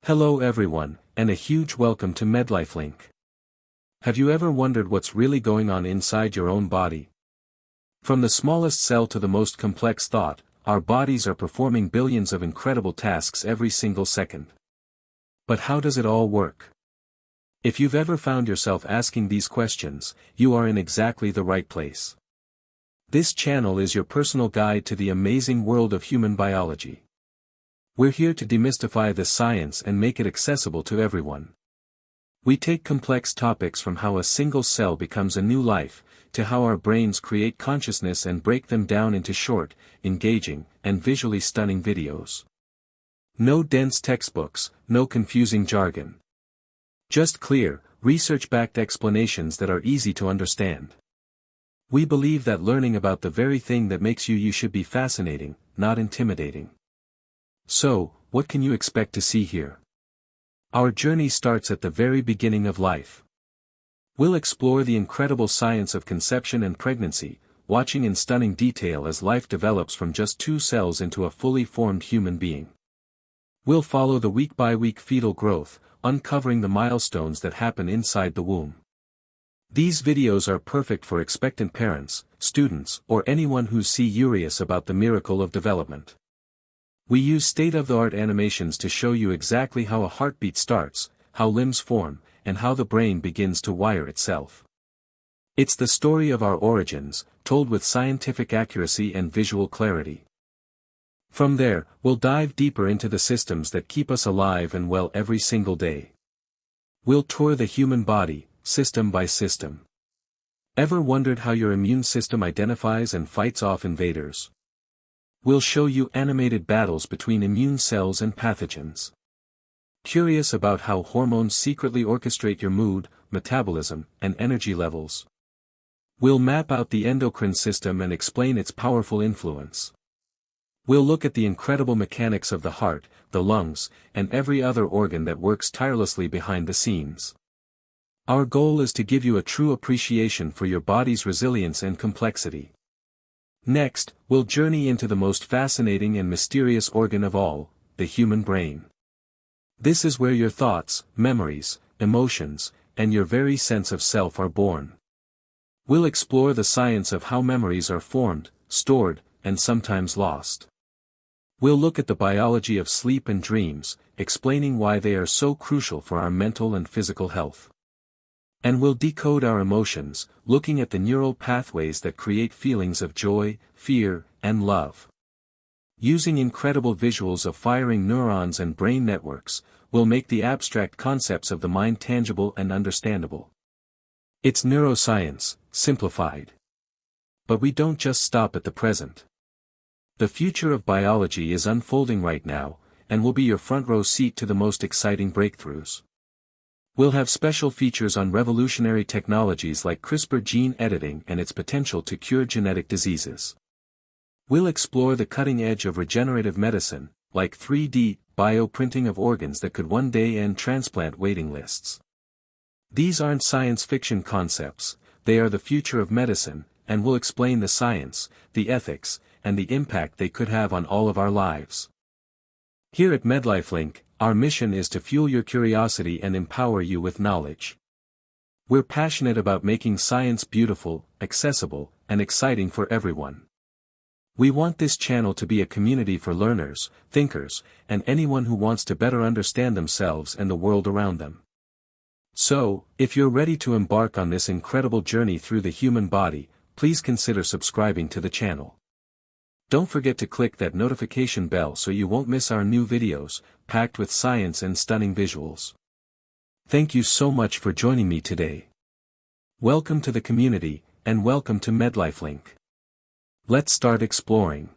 Hello everyone, and a huge welcome to toMedlifelink. Have you ever wondered what's really going on inside your own body? From the smallest cell to the most complex thought, our bodies are performing billions of incredible tasks every single second. But how does it all work? If you've ever found yourself asking these questions, you are in exactly the right place. This channel is your personal guide to the amazing world of human biology. We're here to demystify the science and make it accessible to everyone. We take complex topics from how a single cell becomes a new life, to how our brains create consciousness and break them down into short, engaging, and visually stunning videos. No dense textbooks, no confusing jargon. Just clear, research-backed explanations that are easy to understand. We believe that learning about the very thing that makes you should be fascinating, not intimidating. So, what can you expect to see here? Our journey starts at the very beginning of life. We'll explore the incredible science of conception and pregnancy, watching in stunning detail as life develops from just 2 cells into a fully formed human being. We'll follow the week-by-week fetal growth, uncovering the milestones that happen inside the womb. These videos are perfect for expectant parents, students, or anyone who's curious about the miracle of development. We use state-of-the-art animations to show you exactly how a heartbeat starts, how limbs form, and how the brain begins to wire itself. It's the story of our origins, told with scientific accuracy and visual clarity. From there, we'll dive deeper into the systems that keep us alive and well every single day. We'll tour the human body, system by system. Ever wondered how your immune system identifies and fights off invaders? We'll show you animated battles between immune cells and pathogens. Curious about how hormones secretly orchestrate your mood, metabolism, and energy levels? We'll map out the endocrine system and explain its powerful influence. We'll look at the incredible mechanics of the heart, the lungs, and every other organ that works tirelessly behind the scenes. Our goal is to give you a true appreciation for your body's resilience and complexity. Next, we'll journey into the most fascinating and mysterious organ of all, the human brain. This is where your thoughts, memories, emotions, and your very sense of self are born. We'll explore the science of how memories are formed, stored, and sometimes lost. We'll look at the biology of sleep and dreams, explaining why they are so crucial for our mental and physical health. And we'll decode our emotions, looking at the neural pathways that create feelings of joy, fear, and love. Using incredible visuals of firing neurons and brain networks, we'll make the abstract concepts of the mind tangible and understandable. It's neuroscience, simplified. But we don't just stop at the present. The future of biology is unfolding right now, and will be your front row seat to the most exciting breakthroughs. We'll have special features on revolutionary technologies like CRISPR gene editing and its potential to cure genetic diseases. We'll explore the cutting edge of regenerative medicine, like 3D bioprinting of organs that could one day end transplant waiting lists. These aren't science fiction concepts, they are the future of medicine, and we'll explain the science, the ethics, and the impact they could have on all of our lives. Here at toMedlifelink, our mission is to fuel your curiosity and empower you with knowledge. We're passionate about making science beautiful, accessible, and exciting for everyone. We want this channel to be a community for learners, thinkers, and anyone who wants to better understand themselves and the world around them. So, if you're ready to embark on this incredible journey through the human body, please consider subscribing to the channel. Don't forget to click that notification bell so you won't miss our new videos, packed with science and stunning visuals. Thank you so much for joining me today. Welcome to the community, and welcome to toMedlifelink. Let's start exploring.